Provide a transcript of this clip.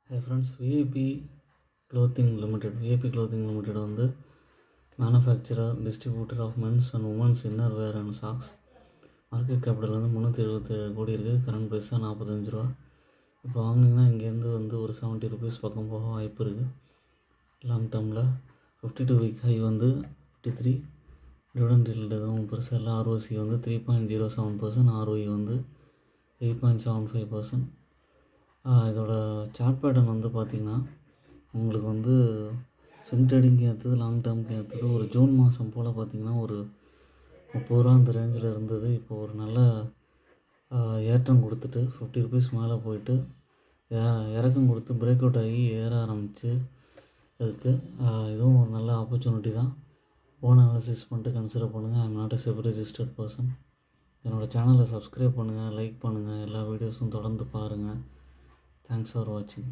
High friends, VIP clothing limited வந்து manufacturer distributor of men's and women's inner wear and socks. Market capital வந்து 377 கோடி இருக்குது. Current ப்ரைஸாக 45 ரூபா. இப்போ வாங்கினீங்கன்னா இங்கேருந்து வந்து ஒரு 70 ருபீஸ் பக்கம் போக வாய்ப்பு இருக்குது. லாங் டேர்மில் 52 வீக் ஹை வந்து 53. டிவிடெண்ட் ஈல்டு எதுவும் பெருசாக இல்லை. ஆர்ஓசி வந்து 3.07%, ஆர்ஓஇ வந்து 8.75%. இதோட சார்ட் பேட்டர்ன் வந்து பார்த்திங்கன்னா உங்களுக்கு வந்து ஸ்விங் ட்ரேடிங்க்கு ஏற்றது, லாங் டேர்முக்கு ஏற்றது. ஒரு ஜூன் மாதம் போல் பார்த்திங்கன்னா ஒரு 30 ரூபா அந்த ரேஞ்சில் இருந்தது. இப்போது ஒரு நல்ல ஏற்றம் கொடுத்துட்டு 50 ருபீஸ் மேலே போயிட்டு இறக்கம் கொடுத்து பிரேக் அவுட் ஆகி ஏற ஆரம்பித்து இருக்குது. இதுவும் ஒரு நல்ல ஆப்பர்ச்சுனிட்டி தான். ஓன் அனாலிசிஸ் பண்ணிட்டு கன்சிடர் பண்ணுங்கள். I am not a SEBI registered person. என்னோடய சேனலை சப்ஸ்கிரைப் பண்ணுங்கள், லைக் பண்ணுங்கள், எல்லா வீடியோஸும் தொடர்ந்து பாருங்கள். Thanks for watching.